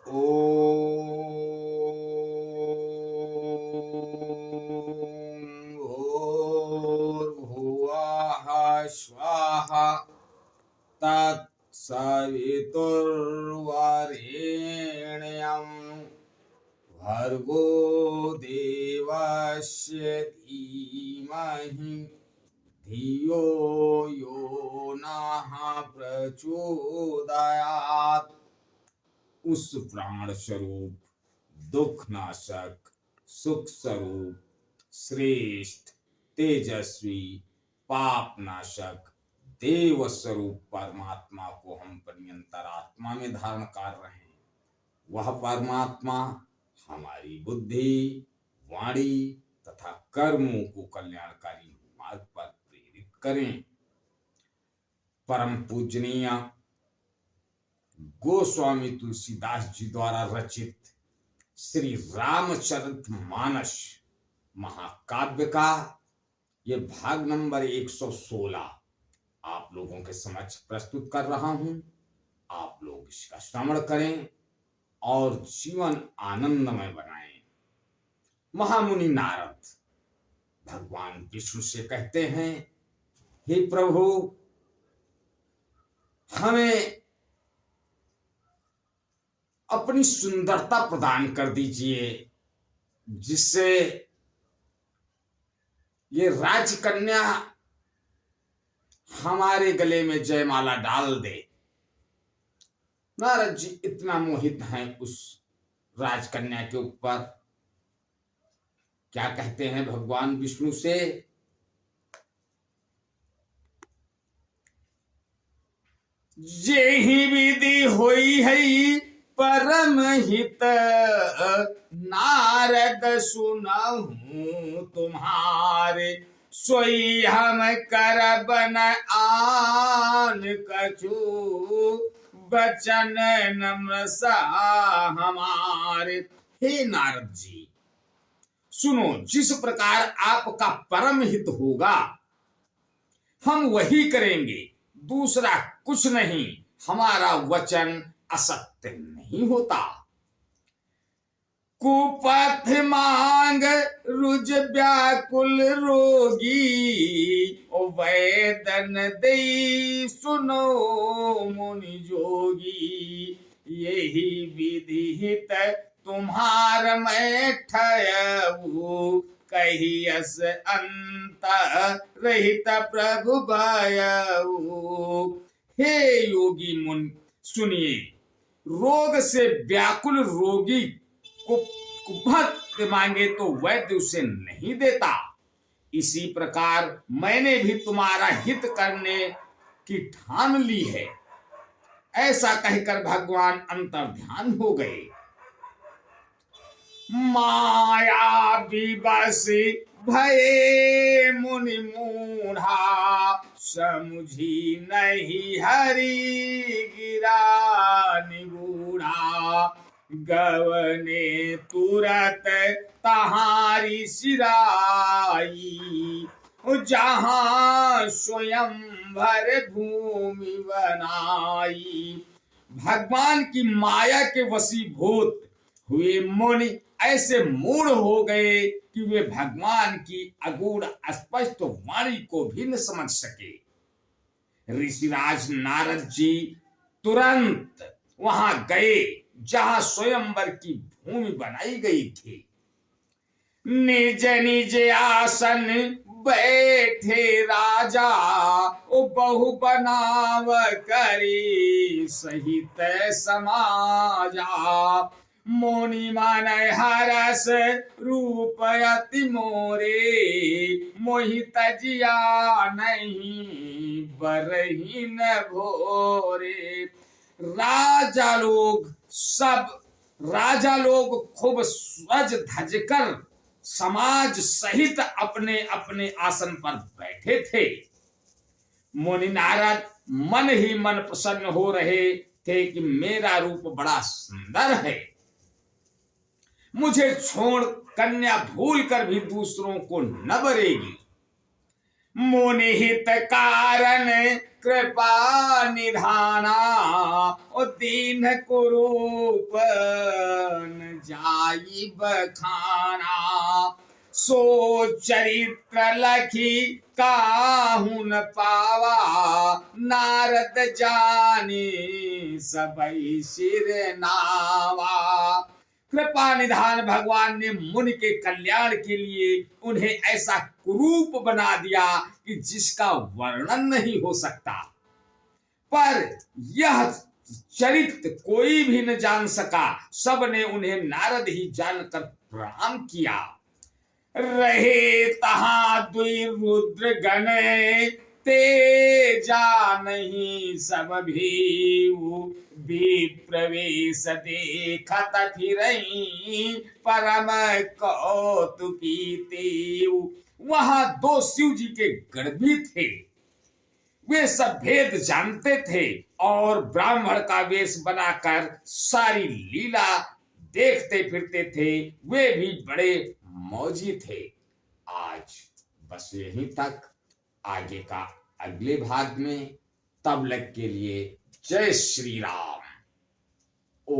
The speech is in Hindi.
ॐ भूर्भुवः स्वः तत्सवितुर्वरेण्यं भर्गो देवस्य धीमहि धियो यो नः प्रचोदयात्। उस प्राण स्वरूप, दुख नाशक, सुख स्वरूप, श्रेष्ठ, तेजस्वी, पाप नाशक, देव स्वरूप परमात्मा को हम पर्यंतरात्मा में धारण कर रहे हैं। वह परमात्मा हमारी बुद्धि, वाणी तथा कर्मों को कल्याणकारी मार्ग पर प्रेरित करें। परम पूजनीय गोस्वामी तुलसीदास जी द्वारा रचित श्री रामचरितमानस महाकाव्य का ये भाग नंबर 116 आप लोगों के समक्ष प्रस्तुत कर रहा हूं। आप लोग इसका श्रवण करें और जीवन आनंदमय बनाएं। महामुनि नारद भगवान विष्णु से कहते हैं, हे प्रभु, हमें अपनी सुंदरता प्रदान कर दीजिए, जिससे ये राजकन्या हमारे गले में जयमाला डाल दे। नारद जी इतना मोहित हैं उस राजकन्या के ऊपर। क्या कहते हैं भगवान विष्णु से, जेहि विधि होई है परम हित, नारद सुनहु तुम्हारे, सोई हम करब न आन कछु, बचन नम्र सा हमारे। हे नारद जी, सुनो, जिस प्रकार आपका परम हित होगा हम वही करेंगे, दूसरा कुछ नहीं। हमारा वचन असत्य नहीं होता। कुपथ मांग रुज व्याकुल रोगी, ओ वैदन दे सुनो मुनि जोगी, यही विधिहित तुम्हार मैं ठयऊ, कहियस अंत रहित प्रभु भयऊ। हे योगी मुनि सुनिए, रोग से व्याकुल रोगी को कुपथ मांगे तो वैद्य उसे नहीं देता। इसी प्रकार मैंने भी तुम्हारा हित करने की ठान ली है। ऐसा कहकर भगवान अंतर्ध्यान हो गए। माया विवश भये मुनि मूढ़ा, समुझी नहीं हरि गिरा निगूढ़ा, गवने तुरत तहारी सिराई, जहां स्वयं भर भूमि बनाई। भगवान की माया के वशीभूत हुए मुनि ऐसे मूढ़ हो गए कि वे भगवान की अगूढ़ स्पष्ट वाणी को भी न समझ सके। ऋषिराज नारद जी तुरंत वहां गए जहां स्वयंवर की भूमि बनाई गई थी। निज निज आसन बैठे राजा, ओ बहु बनाव करी सहित समाजा, मोनि मन हरस रूप अति मोरे, मोहित जिया नहीं बरही न भोरे। राजा लोग खूब सज धज कर समाज सहित अपने अपने आसन पर बैठे थे। मुनि नारद मन ही मन प्रसन्न हो रहे थे कि मेरा रूप बड़ा सुंदर है, मुझे छोड़ कन्या भूल कर भी दूसरों को न बरेगी। मुनि हित कारण कृपा निधाना ओ दीन कुरूप न जाई बखाना। सो चरित्र लखी काहू न पावा नारद जाने सबई सिर नावा। कृपा निधान भगवान ने मुनि के कल्याण के लिए उन्हें ऐसा कुरूप बना दिया कि जिसका वर्णन नहीं हो सकता। पर यह चरित्र कोई भी न जान सका, सबने उन्हें नारद ही जानकर प्रणाम किया। रहे तहां दुई रुद्र गण ते जा नहीं सब भीऊ। विप्रवेश देखत फिरई परम कौतुकी तेऊ। वहां दो शिव जी के गण भी थे। वे सब भेद जानते थे और ब्राह्मण का वेश बनाकर सारी लीला देखते फिरते थे। वे भी बड़े मौजी थे। आज बस यहीं तक, आगे का अगले भाग में। तब तक के लिए जय श्री राम। ओ